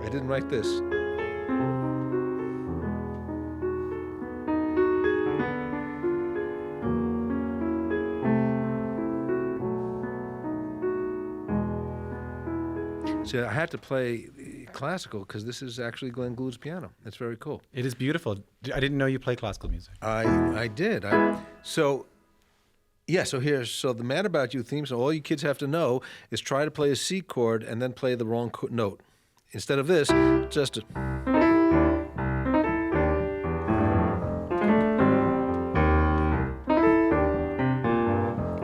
I didn't write this. So I had to play classical because this is actually Glenn Gould's piano. It's very cool. It is beautiful. I didn't know you play classical music. I did. So the Mad About You theme song, all you kids have to know is try to play a C chord and then play the wrong note. Instead of this, just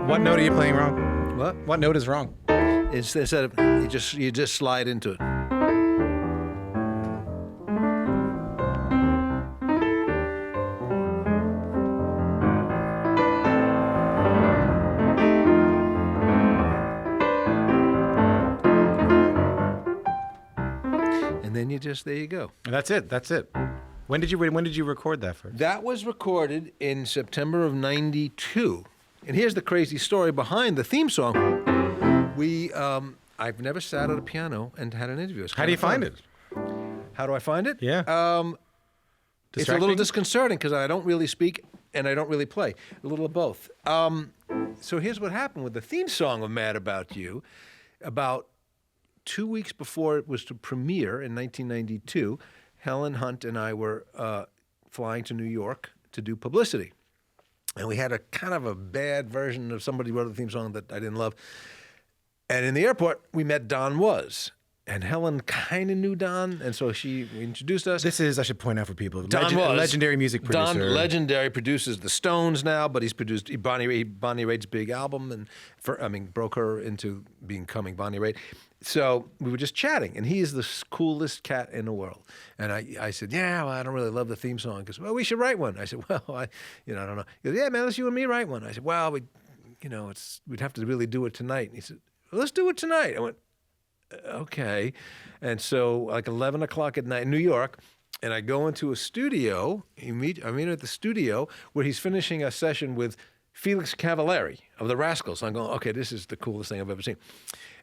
What note are you playing wrong? What? What note is wrong? Instead of you just slide into it. And then there you go. That's it. That's it. When did you record that first? That was recorded in September of '92. And here's the crazy story behind the theme song. I've never sat at a piano and had an interview. How do you find it? How do I find it? Yeah. It's a little disconcerting because I don't really speak and I don't really play. A little of both. So here's what happened with the theme song of Mad About You. About 2 weeks before it was to premiere in 1992, Helen Hunt and I were flying to New York to do publicity. And we had a kind of a bad version of somebody wrote a theme song that I didn't love. And in the airport, we met Don Was. And Helen kind of knew Don, and so she introduced us. This is, I should point out for people, Don Was. legendary music producer. Don, legendary, produces the Stones now, but he's produced Bonnie Raitt's big album, and broke her into becoming Bonnie Raitt. So we were just chatting, and he is the coolest cat in the world. And I said, yeah, well, I don't really love the theme song. He goes, well, we should write one. I said, well, I don't know. He goes, yeah, man, let's you and me write one. I said, well, we'd have to really do it tonight. And he said, well, let's do it tonight. I went, okay. And so like 11 o'clock at night in New York, and I go into a studio. I meet him at the studio where he's finishing a session with Felix Cavallari of the Rascals. I'm going, okay, this is the coolest thing I've ever seen.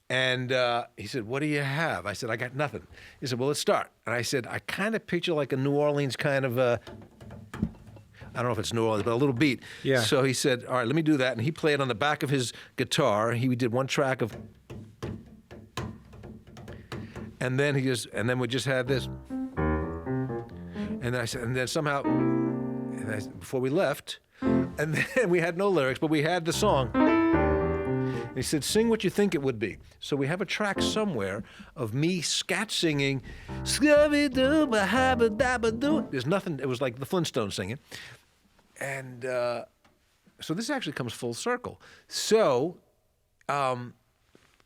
And he said, what do you have? I said, I got nothing. He said, well, let's start. And I said, I kind of picture like a New Orleans kind of I don't know if it's New Orleans, but a little beat. Yeah. So he said, all right, let me do that. And he played on the back of his guitar. He did one track of, and then we just had this. And then I said, and then somehow, before we left, and then we had no lyrics, but we had the song. And he said, sing what you think it would be. So we have a track somewhere of me scat singing, Scooby-Doo, ba-habba-dabba-doo. There's nothing, it was like the Flintstones singing. And so this actually comes full circle. So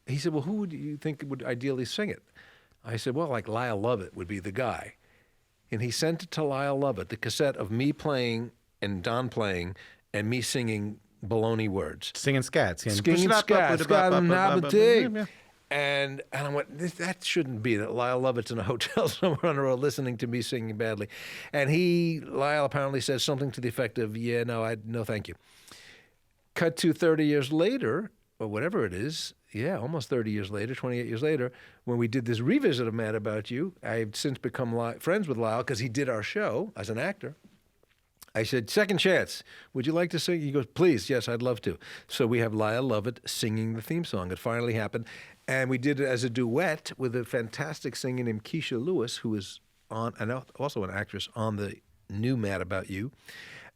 he said, well, who would you think would ideally sing it? I said, well, like Lyle Lovett would be the guy. And he sent it to Lyle Lovett, the cassette of me playing and Don playing and me singing baloney words. Singing scat. Singing scat. And I went, that shouldn't be that. Lyle Lovett's in a hotel somewhere on the road listening to me singing badly. And Lyle apparently said something to the effect of, yeah, no, thank you. Cut to 30 years later, or whatever it is, almost 30 years later, 28 years later, when we did this revisit of Mad About You, I've since become friends with Lyle because he did our show as an actor. I said, second chance, would you like to sing? He goes, please, yes, I'd love to. So we have Lyle Lovett singing the theme song. It finally happened. And we did it as a duet with a fantastic singer named Keisha Lewis, who is also an actress on the new Mad About You.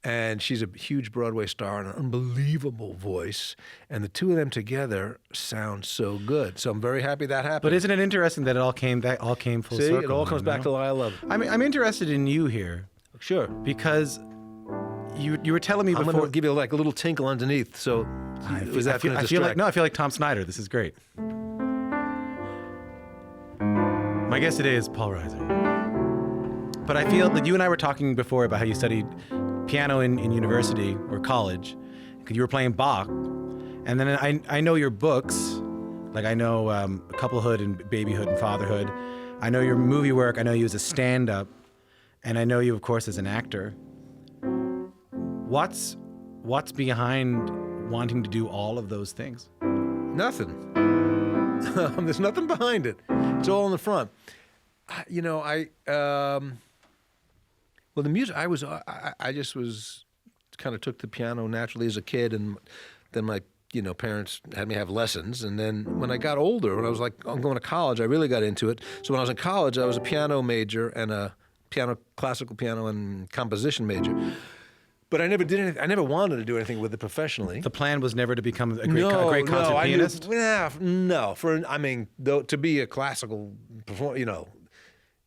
And she's a huge Broadway star and an unbelievable voice. And the two of them together sound so good. So I'm very happy that happened. But isn't it interesting that it all came full circle? See, it all comes back to Lyle Lovett. I'm interested in you here. Sure. Because you were telling me before. I'm going to give you like a little tinkle underneath. So I feel like Tom Snyder. This is great. My guest today is Paul Reiser. But I feel that you and I were talking before about how you studied piano in university or college, because you were playing Bach. And then I know your books, like I know Couplehood and Babyhood and Fatherhood. I know your movie work. I know you as a stand-up. And I know you, of course, as an actor. What's behind wanting to do all of those things? Nothing. There's nothing behind it. It's all in the front. You know, well, the music, I just was kind of took the piano naturally as a kid, and then my parents had me have lessons, and then when I got older, when I was like, I'm going to college, I really got into it. So when I was in college, I was a piano major and a classical piano and composition major. But I never did anything. I never wanted to do anything with it professionally. The plan was never to become a great concert pianist? To be a classical performer,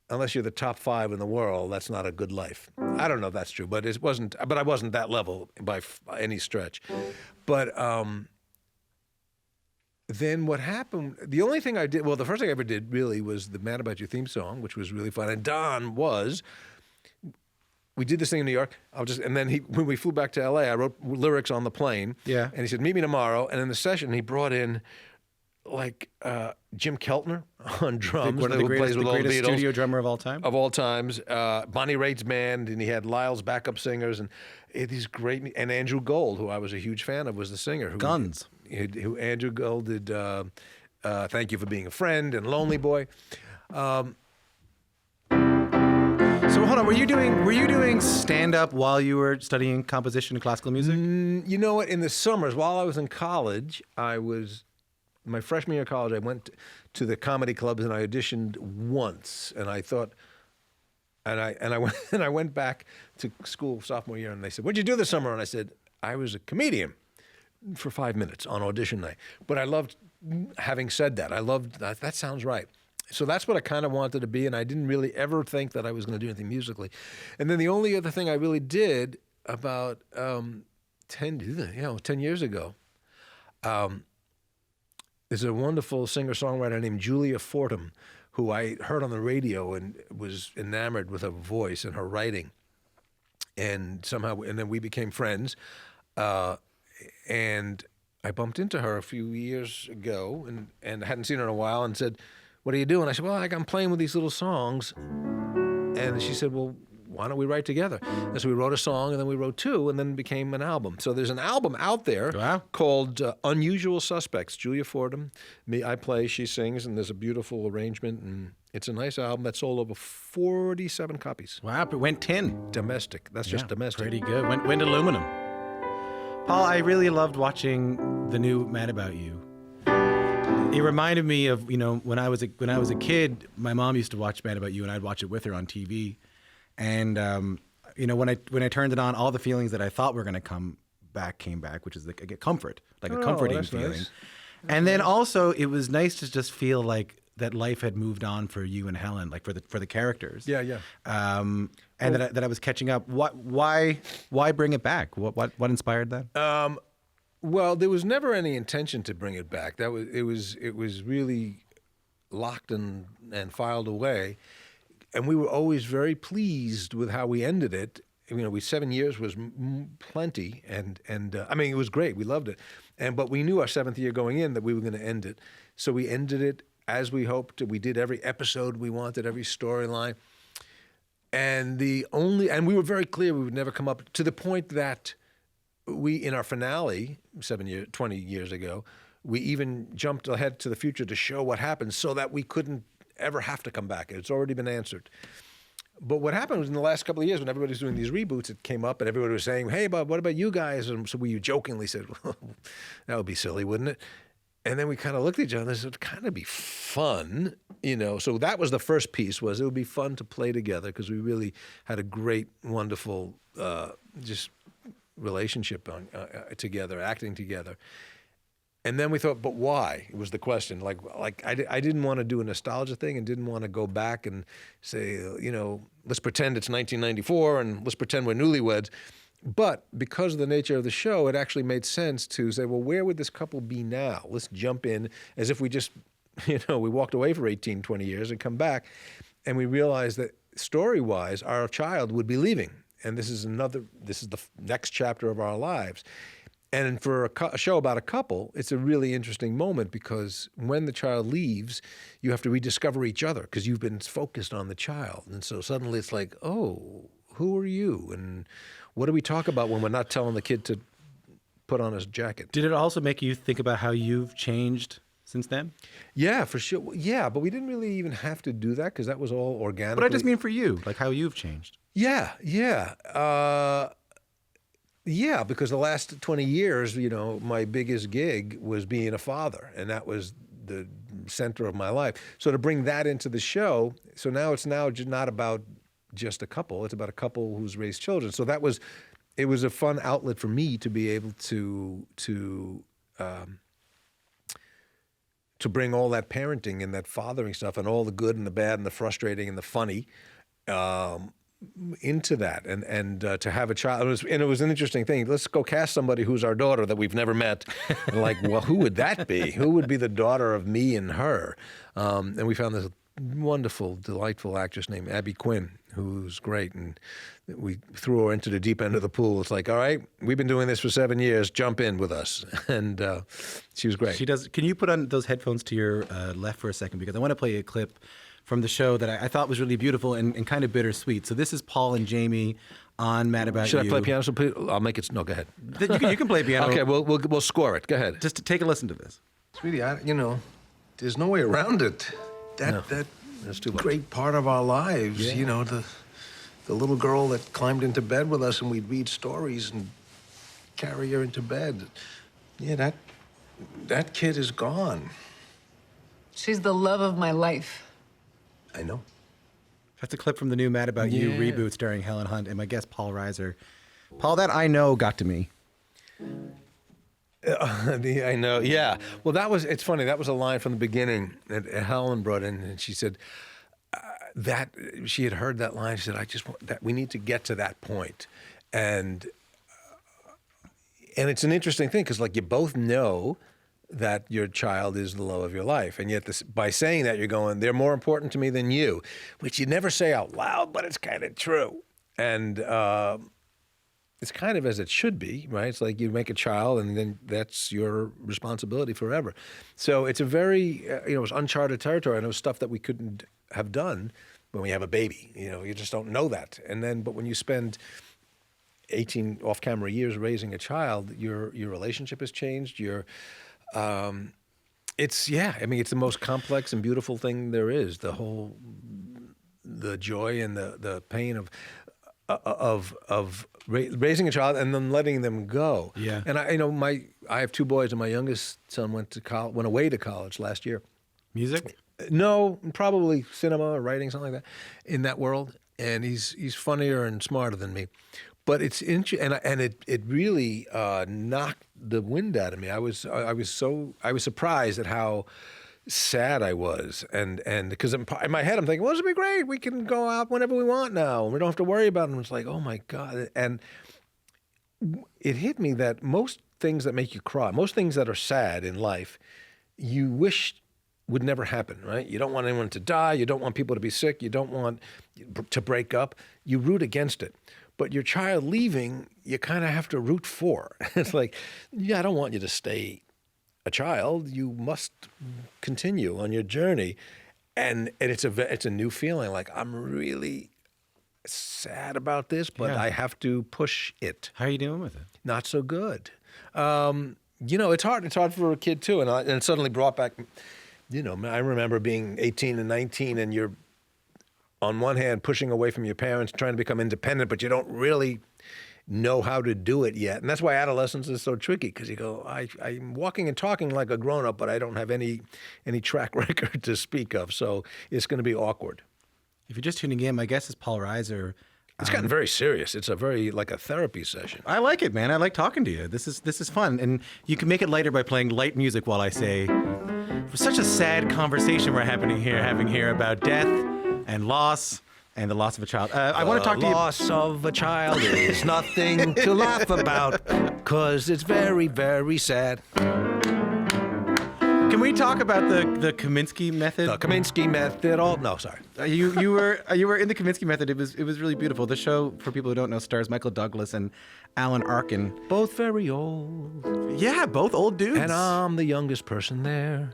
unless you're the top 5 in the world, that's not a good life. I don't know if that's true, but it wasn't. But I wasn't that level by any stretch. But then what happened? The only thing I did, the first thing I ever did really was the "Mad About You" theme song, which was really fun. And Don was. We did this thing in New York. And then when we flew back to LA, I wrote lyrics on the plane. Yeah. And he said, "Meet me tomorrow." And in the session, he brought in like Jim Keltner on drums, one of the greatest studio drummer of all time. Of all times, Bonnie Raitt's band, and he had Lyle's backup singers, and these great, and Andrew Gould, who I was a huge fan of, was the singer. Guns. Who Andrew Gould did "Thank You for Being a Friend" and "Lonely Boy." So hold on, were you doing stand-up while you were studying composition and classical music? You know what? In the summers, while I was in college, my freshman year of college, I went to the comedy clubs and I auditioned once, and I thought, and I went back to school sophomore year, and they said, "What'd you do this summer?" And I said, "I was a comedian for 5 minutes on audition night." But I loved having said that. I loved that. That sounds right. So that's what I kind of wanted to be, and I didn't really ever think that I was going to do anything musically. And then the only other thing I really did about 10 years ago, is a wonderful singer-songwriter named Julia Fortum, who I heard on the radio and was enamored with her voice and her writing. And then we became friends. And I bumped into her a few years ago and I hadn't seen her in a while, and said, "What are you doing?" I said, "Well, I'm playing with these little songs." And she said, "Well, why don't we write together?" And so we wrote a song, and then we wrote 2, and then it became an album. So there's an album out there called Unusual Suspects. Julia Fordham, I play, she sings, and there's a beautiful arrangement, and it's a nice album that sold over 47 copies. Wow, it went 10. Domestic. That's just domestic. Pretty good. Went aluminum. Paul, I really loved watching the new Mad About You. It reminded me of, when I was a kid, my mom used to watch Mad About You, and I'd watch it with her on TV. And when I turned it on, all the feelings that I thought were going to come back came back, which is like a comfort, like a comforting feeling. Nice. And then also, it was nice to just feel like that life had moved on for you and Helen, like for the characters. Yeah. And that I was catching up. Why bring it back? What inspired that? Well, there was never any intention to bring it back. It was really locked and filed away, and we were always very pleased with how we ended it. 7 years was plenty, and it was great. We loved it, but we knew our 7th year going in that we were going to end it. So we ended it as we hoped. We did every episode we wanted, every storyline, and we were very clear we would never come up to the point that. In our finale, 20 years ago, we even jumped ahead to the future to show what happened so that we couldn't ever have to come back. It's already been answered. But what happened was in the last couple of years, when everybody was doing these reboots, it came up and everybody was saying, "Hey, Bob, what about you guys?" And so we jokingly said, "Well, that would be silly, wouldn't it?" And then we kind of looked at each other and said, "It'd kind of be fun, So that was the first piece, was it would be fun to play together, because we really had a great, wonderful, just relationship together, acting together. And then we thought, but why? It was the question. Like I didn't want to do a nostalgia thing and didn't want to go back and say, let's pretend it's 1994 and let's pretend we're newlyweds. But because of the nature of the show, it actually made sense to say, well, where would this couple be now? Let's jump in as if we just, we walked away for 18, 20 years and come back. And we realized that story-wise, our child would be leaving. And this is the next chapter of our lives. And for a show about a couple, it's a really interesting moment, because when the child leaves, you have to rediscover each other because you've been focused on the child. And so suddenly it's like, oh, who are you? And what do we talk about when we're not telling the kid to put on his jacket? Did it also make you think about how you've changed since then? Yeah, for sure. Yeah, but we didn't really even have to do that because that was all organic. But I just mean for you, like how you've changed. Yeah. Yeah, because the last 20 years, my biggest gig was being a father, and that was the center of my life. So to bring that into the show, so now it's just not about just a couple. It's about a couple who's raised children. So it was a fun outlet for me to be able to bring all that parenting and that fathering stuff and all the good and the bad and the frustrating and the funny into that and to have a child. It was an interesting thing. Let's go cast somebody who's our daughter that we've never met. And like, well, who would that be? Who would be the daughter of me and her? And we found this wonderful, delightful actress named Abby Quinn, who's great. And we threw her into the deep end of the pool. It's like, all right, we've been doing this for 7 years. Jump in with us. And she was great. She does. Can you put on those headphones to your left for a second? Because I want to play a clip from the show that I thought was really beautiful and kind of bittersweet. So this is Paul and Jamie on Mad About You. Should I play piano? I'll make it. No, go ahead. You can play piano. Okay, we'll score it. Go ahead. Just to take a listen to this. Sweetie, there's no way around it. That's too much. Great part of our lives, Yeah. The little girl that climbed into bed with us and we'd read stories and carry her into bed. Yeah, that kid is gone. She's the love of my life. I know. That's a clip from the new Mad About You Yeah. reboot starring Helen Hunt and my guest Paul Reiser. Paul, that I know got to me. I know, yeah. Well, it's funny. That was a line from the beginning that Helen brought in, and she said that she had heard that line. She said, "I just want that. We need to get to that point," and it's an interesting thing because, like, you both know that your child is the love of your life, and yet by saying that, you're going, "They're more important to me than you," which you never say out loud, but it's kind of true, and. It's kind of as it should be, right? It's like you make a child and then that's your responsibility forever. So it's a very, it was uncharted territory and it was stuff that we couldn't have done when we have a baby. You just don't know that. But when you spend 18 off-camera years raising a child, your relationship has changed. It's the most complex and beautiful thing there is. The joy and the pain of raising a child and then letting them go. Yeah. And I have two boys, and my youngest son went away to college last year. Music? No, probably cinema or writing, something like that, in that world. And he's funnier and smarter than me. But it's interesting, and it really knocked the wind out of me. I was surprised at how sad I was, and because in my head I'm thinking, well, this will be great. We can go out whenever we want now. We don't have to worry about it. And it's like, oh my God. And it hit me that most things that make you cry, most things that are sad in life, you wish would never happen, right? You don't want anyone to die. You don't want people to be sick. You don't want to break up. You root against it. But your child leaving, you kind of have to root for. It's like, yeah, I don't want you to stay a child. You must continue on your journey, and it's a new feeling. Like, I'm really sad about this, but Yeah. I have to push it. How are you doing with it? Not so good. It's hard. It's hard for a kid too, and it suddenly brought back. I remember being 18 and 19, and you're on one hand pushing away from your parents, trying to become independent, but you don't really know how to do it yet. And that's why adolescence is so tricky, because you go, I'm walking and talking like a grown-up, but I don't have any track record to speak of, so it's going to be awkward. If you're just tuning in, my guest is Paul Reiser. It's gotten very serious. It's a very, like a therapy session. I like it, man. I like talking to you. This is fun. And you can make it lighter by playing light music while I say, for such a sad conversation we're having here about death and loss and the loss of a child. I want to talk to you. The loss of a child is nothing to laugh about, because it's very, very sad. Can we talk about the Kaminski Method? The Kaminski Method. You were in the Kaminski Method. It was really beautiful. The show, for people who don't know, stars Michael Douglas and Alan Arkin. Both very old. Yeah, both old dudes. And I'm the youngest person there.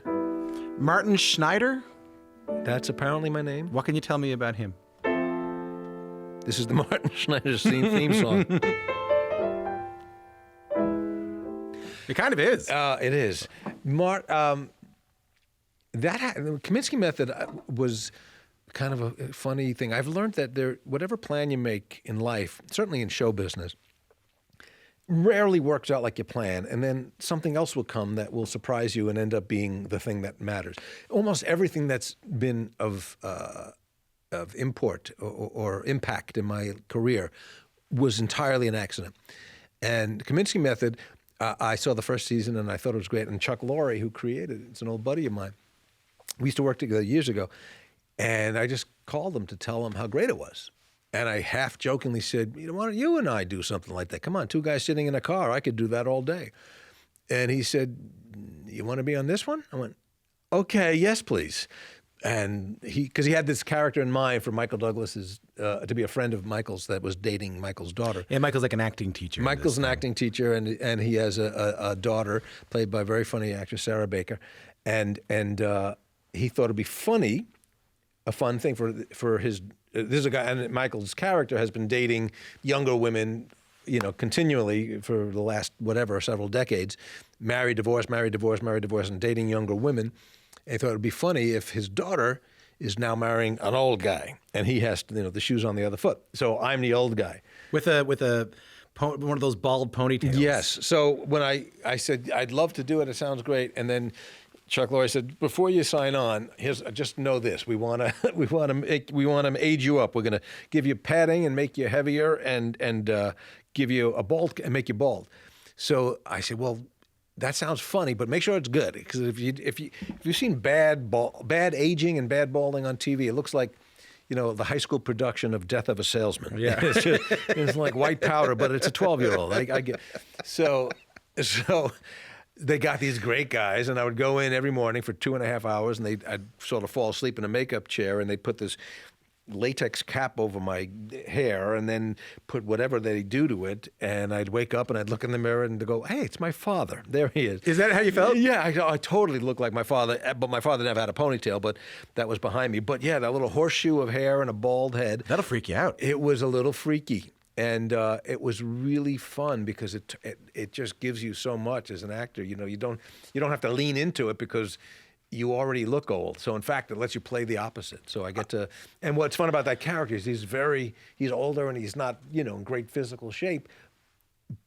Martin Schneider. That's apparently my name. What can you tell me about him? This is the Martin Schneider theme song. It kind of is. It is. the Kaminski Method was kind of a funny thing. I've learned that whatever plan you make in life, certainly in show business, rarely works out like you plan, and then something else will come that will surprise you and end up being the thing that matters. Almost everything that's been of import or impact in my career was entirely an accident. And Kaminski Method, I saw the first season and I thought it was great. And Chuck Lorre, who created it, it's an old buddy of mine. We used to work together years ago, and I just called him to tell him how great it was. And I half jokingly said, why don't you and I do something like that? Come on, two guys sitting in a car, I could do that all day. And he said, you want to be on this one? I went, okay, yes, please. And because he had this character in mind for Michael Douglas's, to be a friend of Michael's that was dating Michael's daughter. Yeah, Michael's like an acting teacher. Michael's an acting teacher, and he has a daughter played by a very funny actress, Sarah Baker. And he thought it'd be funny, a fun thing for his, this is a guy, and Michael's character has been dating younger women, continually for the last, several decades, married, divorced, and dating younger women. And he thought it would be funny if his daughter is now marrying an old guy, and he has, the shoes on the other foot. So I'm the old guy. With one of those bald ponytails. Yes. So when I said, I'd love to do it, it sounds great. And then Chuck Lorre said, before you sign on, just know this: we want to age you up. We're going to give you padding and make you heavier, and give you a bald and make you bald. So I said, well, that sounds funny, but make sure it's good, because if you've seen bad aging and bad balding on TV, it looks like, the high school production of Death of a Salesman. Yeah, it's like white powder, but it's a 12-year-old. I get so. They got these great guys, and I would go in every morning for 2.5 hours, and I'd sort of fall asleep in a makeup chair, and they'd put this latex cap over my hair and then put whatever they do to it, and I'd wake up and I'd look in the mirror and go, hey, it's my father. There he is. Is that how you felt? Yeah, I totally looked like my father, but my father never had a ponytail, but that was behind me. But yeah, that little horseshoe of hair and a bald head. That'll freak you out. It was a little freaky. And it was really fun because it just gives you so much as an actor. You don't have to lean into it because you already look old. So in fact, it lets you play the opposite. So I get to, and what's fun about that character is he's older and he's not, in great physical shape,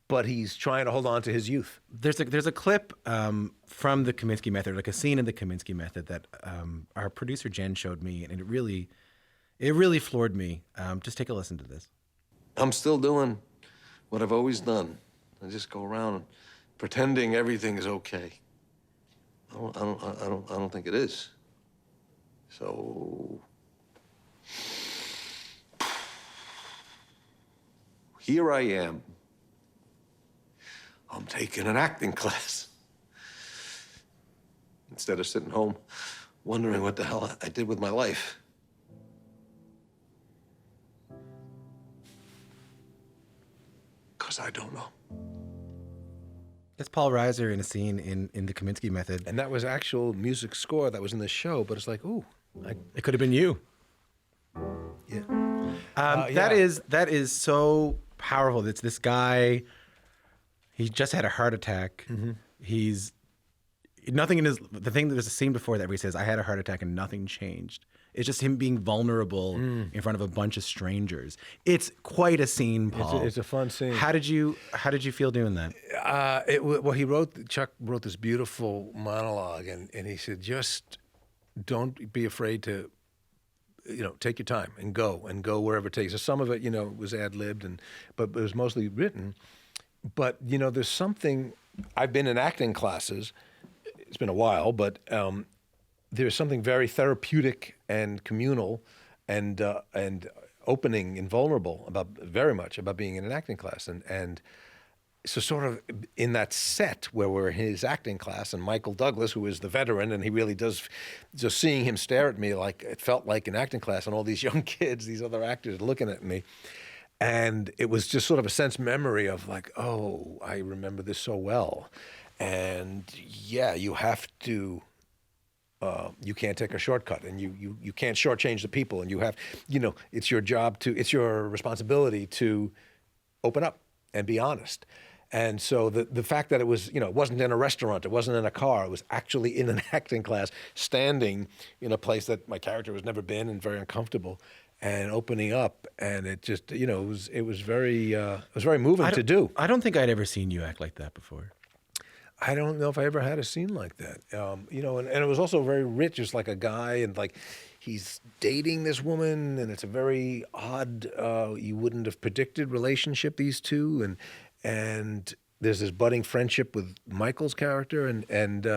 but he's trying to hold on to his youth. There's a clip from the Kaminski Method, like a scene in the Kaminski Method that our producer Jen showed me, and it really floored me. Just take a listen to this. I'm still doing what I've always done. I just go around pretending everything is okay. I don't think it is. So here I am. I'm taking an acting class instead of sitting home wondering what the hell I did with my life. Because I don't know. It's Paul Reiser in a scene in the Kaminski Method. And that was actual music score that was in the show, but it's like, ooh. It could have been you. Yeah. That is so powerful. It's this guy, he just had a heart attack. Mm-hmm. He's, nothing in his, the thing that there's a scene before that where he says, I had a heart attack and nothing changed. It's just him being vulnerable in front of a bunch of strangers. It's quite a scene, Paul. It's a fun scene. How did you feel doing that? Chuck wrote this beautiful monologue, and he said, just don't be afraid to, take your time and go wherever it takes. So some of it, was ad-libbed, but it was mostly written. But, there's something, I've been in acting classes, it's been a while, but there's something very therapeutic and communal and opening and vulnerable about being in an acting class. And so sort of in that set where we're in his acting class, and Michael Douglas, who is the veteran, and he really does, just seeing him stare at me like it felt like an acting class, and all these young kids, these other actors looking at me. And it was just sort of a sense memory of like, oh, I remember this so well. And yeah, you have to, you can't take a shortcut, and you can't shortchange the people, and you have, it's your job it's your responsibility to open up and be honest. And so the fact that it was, it wasn't in a restaurant, it wasn't in a car, it was actually in an acting class, standing in a place that my character has never been and very uncomfortable, and opening up, and it just, it was very moving to do. I don't think I'd ever seen you act like that before. I don't know if I ever had a scene like that. And it was also very rich, just like a guy, and like he's dating this woman, and it's a very odd, you wouldn't have predicted relationship, these two, and there's this budding friendship with Michael's character, and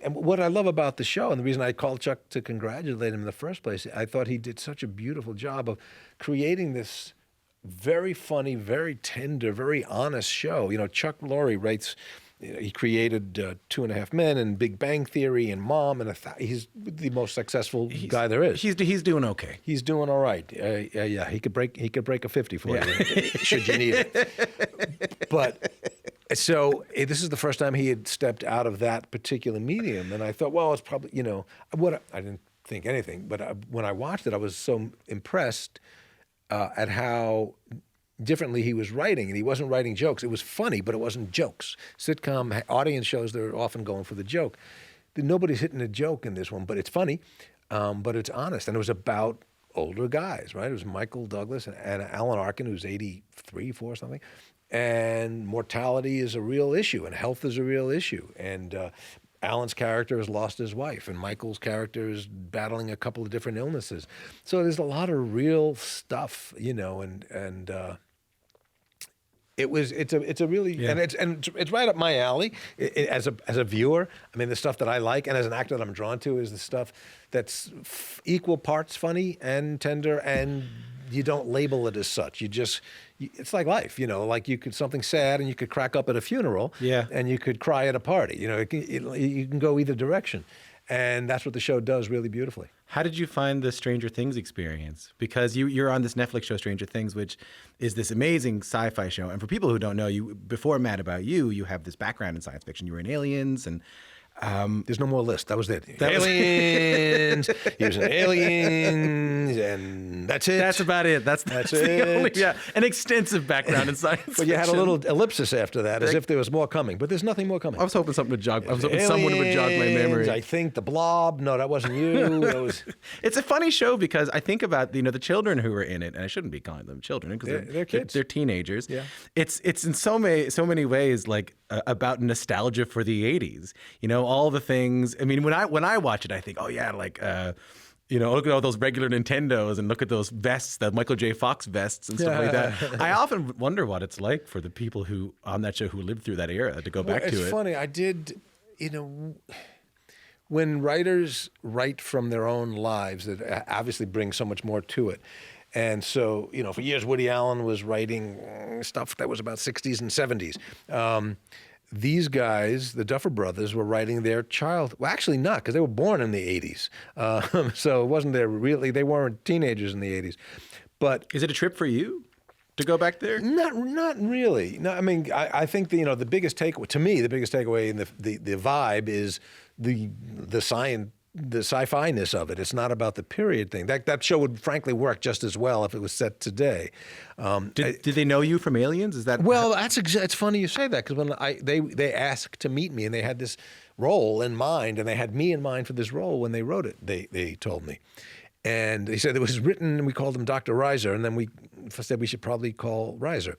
what I love about the show, and the reason I called Chuck to congratulate him in the first place, I thought he did such a beautiful job of creating this very funny, very tender, very honest show. Chuck Lorre writes, he created 2.5 Men and Big Bang Theory and Mom, and he's the most successful guy there is. He's doing okay. He's doing all right. Yeah, he could break a 50 for you should you need it. But so this is the first time he had stepped out of that particular medium, and I thought, well, it's probably I didn't think anything, but when I watched it, I was so impressed at how differently he was writing, and he wasn't writing jokes. It was funny, but it wasn't jokes. Sitcom audience shows, they're often going for the joke. Nobody's hitting a joke in this one, but it's funny, but it's honest. And it was about older guys, right? It was Michael Douglas and Alan Arkin, who's 83, 4 something. And mortality is a real issue, and health is a real issue. And Alan's character has lost his wife, and Michael's character is battling a couple of different illnesses. So there's a lot of real stuff, and it's a really and it's right up my alley as a viewer. I mean, the stuff that I like, and as an actor that I'm drawn to, is the stuff that's equal parts funny and tender, and you don't label it as such. It's like life, like you could something sad and you could crack up at a funeral, and you could cry at a party. You can go either direction, and that's what the show does really beautifully. How did you find the Stranger Things experience? Because you're on this Netflix show, Stranger Things, which is this amazing sci-fi show. And for people who don't know, before Mad About You have this background in science fiction. You were in Aliens, and there's no more list. That was it. Aliens. He was in Aliens, and that's it. That's about it. That's it. An extensive background in science fiction. But you had a little ellipsis after that, as if there was more coming. But there's nothing more coming. I was hoping something would jog. I was hoping someone would jog my memory. I think the Blob. No, that wasn't you. It's a funny show because I think about the children who were in it, and I shouldn't be calling them children because they're kids. They're teenagers. Yeah. It's in so many ways like about nostalgia for the 80s. All the things. I mean, when I watch it, I think, oh yeah, like look at all those regular Nintendos and look at those vests, the Michael J. Fox vests and stuff like that. I often wonder what it's like for the people who on that show who lived through that era to go back to it. It's funny. I did, when writers write from their own lives, that obviously brings so much more to it. And so, for years, Woody Allen was writing stuff that was about 60s and 70s. These guys, the Duffer Brothers, were writing their well, actually not, because they were born in the 80s. So it wasn't they weren't teenagers in the 80s. But is it a trip for you to go back there? Not really. No, I mean, I think the biggest takeaway, to me, the biggest takeaway in the vibe is the science, the sci-fi-ness of it. It's not about the period thing. That show would frankly work just as well if it was set today. Did they know you from Aliens? Is that well? It's funny you say that, because when they asked to meet me, and they had this role in mind, and they had me in mind for this role when they wrote it. They told me, and they said it was written, and we called him Dr. Reiser, and then we said we should probably call Reiser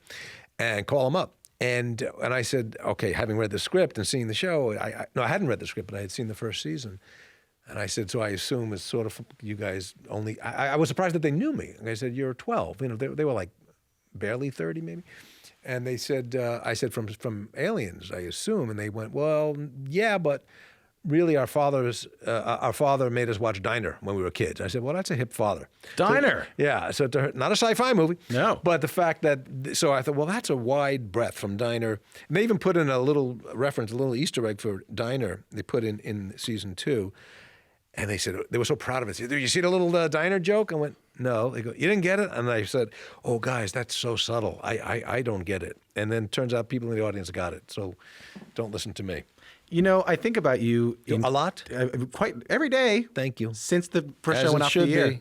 and call him up. And I said, okay, having read the script and seeing the show, I hadn't read the script, but I had seen the first season. And I said, so I assume it's sort of you guys only. I was surprised that they knew me. And I said, you're 12. They were like barely 30 maybe. And they said, I said, from Aliens, I assume. And they went, well, yeah, but really our father made us watch Diner when we were kids. I said, well, that's a hip father. Diner? So, yeah. So not a sci-fi movie. No. But the fact that, so I thought, well, that's a wide breadth from Diner. And they even put in a little reference, a little Easter egg for Diner. They put in season 2. And they said, they were so proud of it. They said, did you see the little Diner joke? I went, no. They go, you didn't get it? And I said, oh, guys, that's so subtle. I don't get it. And then it turns out people in the audience got it. So don't listen to me. I think about you a lot? Quite every day. Thank you. Since the first show went off the air.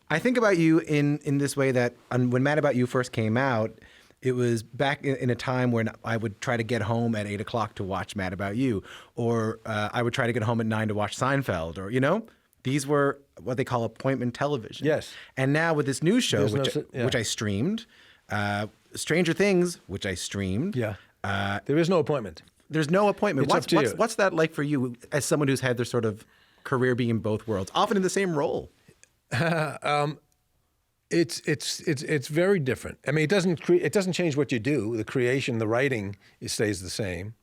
I think about you in this way that when Mad About You first came out, It was back in a time when I would try to get home at 8 o'clock to watch Mad About You, or I would try to get home at 9 to watch Seinfeld, or, these were what they call appointment television. Yes. And now with this new show, There's which I streamed, Stranger Things, which I streamed. Yeah. There is no appointment. There's no appointment. It's up to you. What's that like for you as someone who's had their sort of career being in both worlds, often in the same role? It's very different. I mean, it doesn't change what you do. The creation, the writing, it stays the same.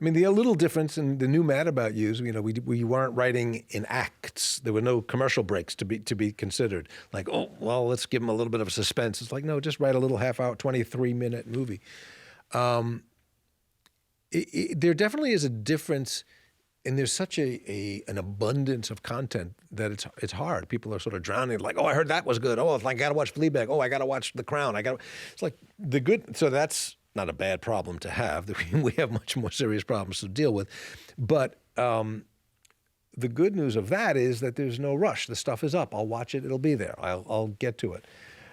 I mean, the little difference in the new Mad About Yous, we weren't writing in acts. There were no commercial breaks to be considered. Like, oh, well, let's give them a little bit of a suspense. It's like, no, just write a little half-hour, 23-minute movie. There definitely is a difference, and there's such an abundance of content that it's hard. People are sort of drowning. Like, oh, I heard that was good. Oh, I got to watch Fleabag. Oh, I got to watch The Crown. It's like the good. So that's not a bad problem to have. We have much more serious problems to deal with. But the good news of that is that there's no rush. The stuff is up. I'll watch it. It'll be there. I'll get to it.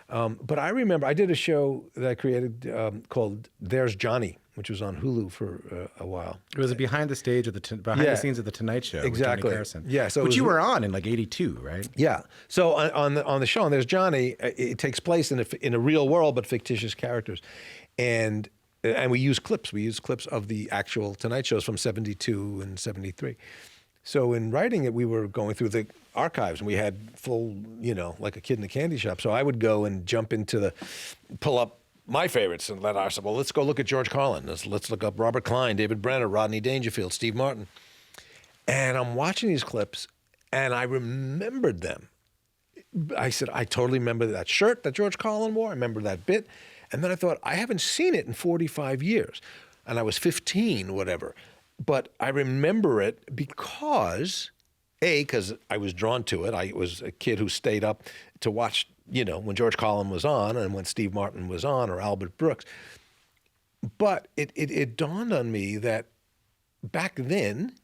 But I remember I did a show that I created called There's Johnny, which was on Hulu for a while. It was behind the stage of behind the scenes of the Tonight Show exactly. with Johnny Carson. Yeah, so which you were on in like '82, right? Yeah. So on the show, and There's Johnny, it takes place in a real world but fictitious characters, and we use clips. We use clips of the actual Tonight Shows from '72 and '73. So in writing it, we were going through the archives, and we had full, like a kid in a candy shop. So I would go and pull up my favorites and let ourselves, well, let's go look at George Carlin. Let's look up Robert Klein, David Brenner, Rodney Dangerfield, Steve Martin. And I'm watching these clips, and I remembered them. I said, I totally remember that shirt that George Carlin wore. I remember that bit. And then I thought, I haven't seen it in 45 years. And I was 15, whatever. But I remember it because I was drawn to it. I was a kid who stayed up to watch, when George Carlin was on and when Steve Martin was on or Albert Brooks. But it dawned on me that back then,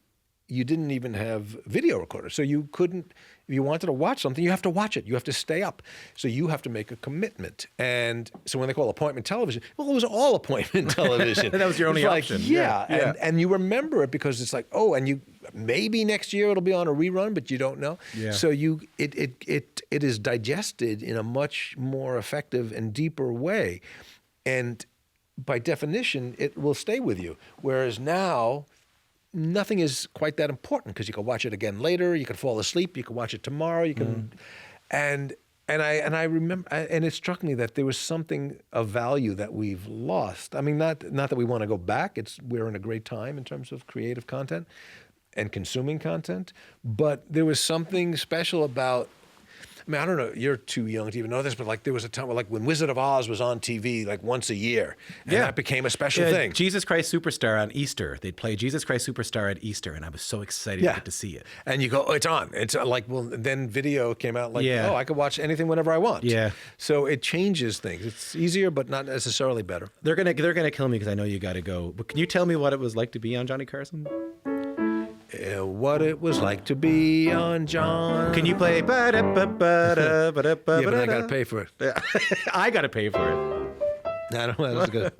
you didn't even have video recorders. So you couldn't, if you wanted to watch something, you have to watch it. You have to stay up. So you have to make a commitment. And so when they call appointment television, well, it was all appointment television. That was your only option. Yeah. And you remember it because it's like, oh, and maybe next year it'll be on a rerun, but you don't know. Yeah. So it is digested in a much more effective and deeper way. And by definition, it will stay with you. Whereas now, nothing is quite that important because you can watch it again later. You can fall asleep. You can watch it tomorrow. You can, and I remember, and it struck me that there was something of value that we've lost. I mean, not that we want to go back. We're in a great time in terms of creative content and consuming content, but there was something special about. I mean, I don't know, you're too young to even know this, but like there was a time where, like when Wizard of Oz was on TV like once a year, and that became a special thing. Jesus Christ Superstar on Easter. They'd play Jesus Christ Superstar at Easter, and I was so excited to get to see it. And you go, oh, it's on. It's like, well, then video came out like, oh, I could watch anything whenever I want. Yeah. So it changes things. It's easier, but not necessarily better. They're gonna kill me because I know you got to go. But can you tell me what it was like to be on Johnny Carson? What it was like to be on John. Can you play? Yeah, but I got to pay for it. I got to pay for it. I don't know. That's good.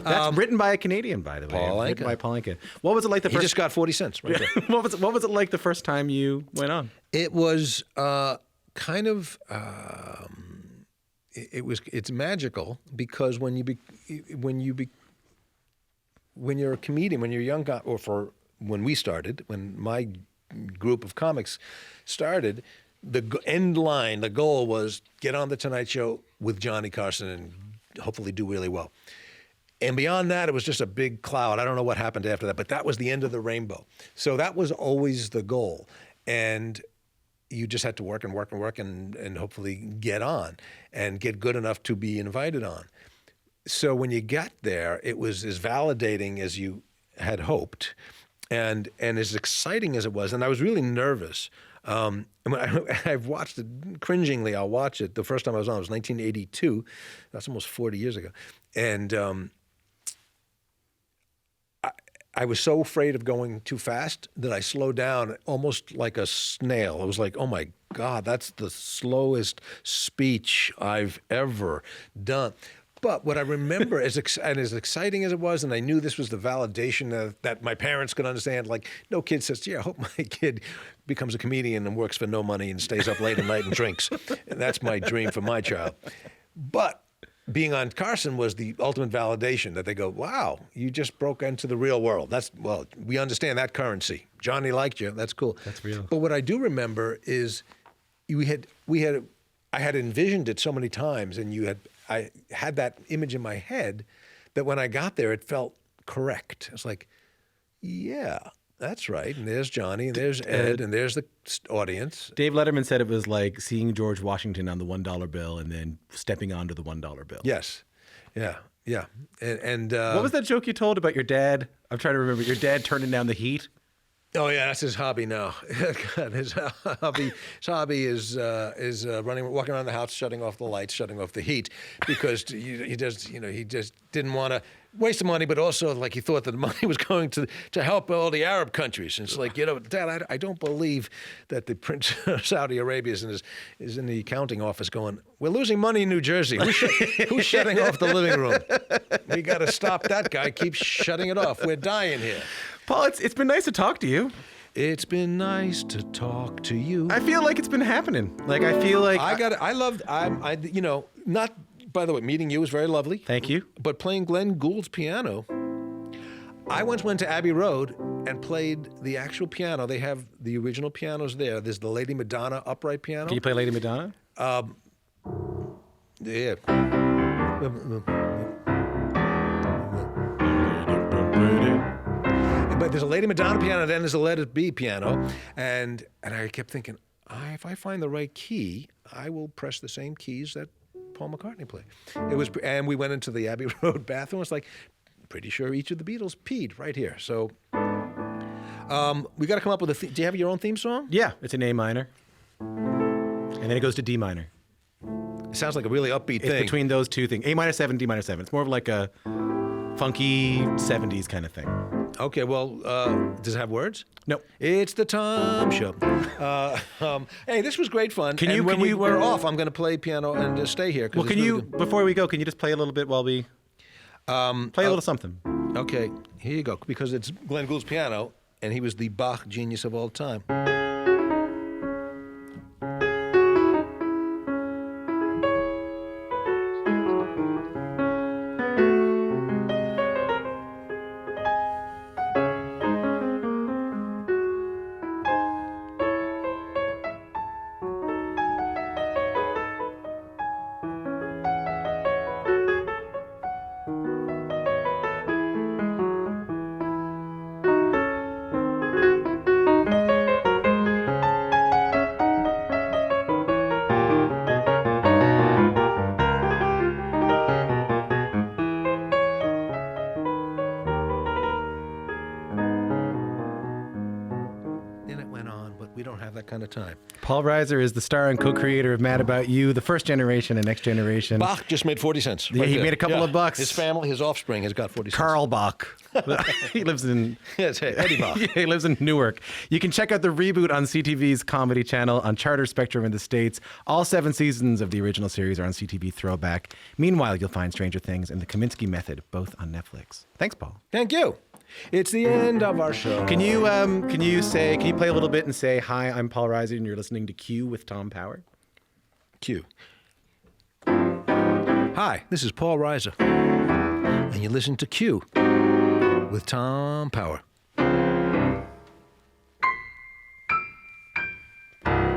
That's written by a Canadian, by the way. Paul Written by Paul Anka. What was it like the He first? just got 40 cents right there. What was it like the first time you went on? It was kind of. It's magical because when you're a comedian, when you're young, or when we started, when my group of comics started, the end line, the goal was get on the Tonight Show with Johnny Carson and hopefully do really well. And beyond that, it was just a big cloud. I don't know what happened after that, but that was the end of the rainbow. So that was always the goal. And you just had to work and work and work and hopefully get on and get good enough to be invited on. So when you got there, it was as validating as you had hoped and as exciting as it was. And I was really nervous. I've watched it, cringingly, I'll watch it. The first time I was on, it was 1982. That's almost 40 years ago. And I was so afraid of going too fast that I slowed down almost like a snail. It was like, oh my God, that's the slowest speech I've ever done. But what I remember, as exciting as it was, and I knew this was the validation that my parents could understand, like, no kid says, yeah, I hope my kid becomes a comedian and works for no money and stays up late at night and drinks. And that's my dream for my child. But being on Carson was the ultimate validation that they go, wow, you just broke into the real world. Well, we understand that currency. Johnny liked you. That's cool. That's real. But what I do remember is I had envisioned it so many times, and I had that image in my head that when I got there, it felt correct. It's like, yeah, that's right. And there's Johnny, and there's Ed, and there's the audience. Dave Letterman said it was like seeing George Washington on the $1 bill and then stepping onto the $1 bill. Yes. Yeah. Yeah. And what was that joke you told about your dad? I'm trying to remember. Your dad turning down the heat? Oh yeah, that's his hobby now. God, his hobby is walking around the house, shutting off the lights, shutting off the heat, because he just didn't want to waste the money, but also like he thought that the money was going to help all the Arab countries. And it's like, Dad, I don't believe that the Prince of Saudi Arabia is in the accounting office going, we're losing money in New Jersey. Who's shutting off the living room? We got to stop that guy. Keep shutting it off. We're dying here. Paul, it's been nice to talk to you. It's been nice to talk to you. I feel like it's been happening. Like, I feel like not, by the way, meeting you was very lovely. Thank you. But playing Glenn Gould's piano, I once went to Abbey Road and played the actual piano. They have the original pianos there. There's the Lady Madonna upright piano. Can you play Lady Madonna? Yeah. But there's a Lady Madonna piano, then there's a Let It Be piano, and I kept thinking, if I find the right key, I will press the same keys that Paul McCartney played. And we went into the Abbey Road bathroom. It's like, pretty sure each of the Beatles peed right here. So we got to come up with do you have your own theme song? Yeah, it's an A minor, and then it goes to D minor. It sounds like a really upbeat thing. It's between those two things, A minor 7, D minor 7. It's more of like a funky 70s kind of thing. Okay, well, does it have words? No. It's the Tom Show. Hey, this was great fun. When we were off, I'm going to play piano and stay here. Well, before we go, can you just play a little bit while we play a little something? Okay, here you go. Because it's Glenn Gould's piano, and he was the Bach genius of all time. Kind of time. Paul Reiser is the star and co-creator of Mad About You, the first generation and next generation. Bach just made 40 cents. Yeah, he made a couple of bucks. His family, his offspring has got 40 cents. Carl Bach. He lives in... Yes, Eddie Bach. He lives in Newark. You can check out the reboot on CTV's Comedy Channel on Charter Spectrum in the States. All 7 seasons of the original series are on CTV Throwback. Meanwhile, you'll find Stranger Things and The Kaminski Method, both on Netflix. Thanks, Paul. Thank you. It's the end of our show. Can you play a little bit and say, hi, I'm Paul Reiser, and you're listening to Q with Tom Power? Q. Hi, this is Paul Reiser, and you listen to Q with Tom Power.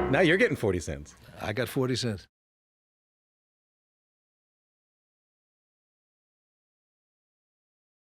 Now you're getting 40 cents. I got 40 cents.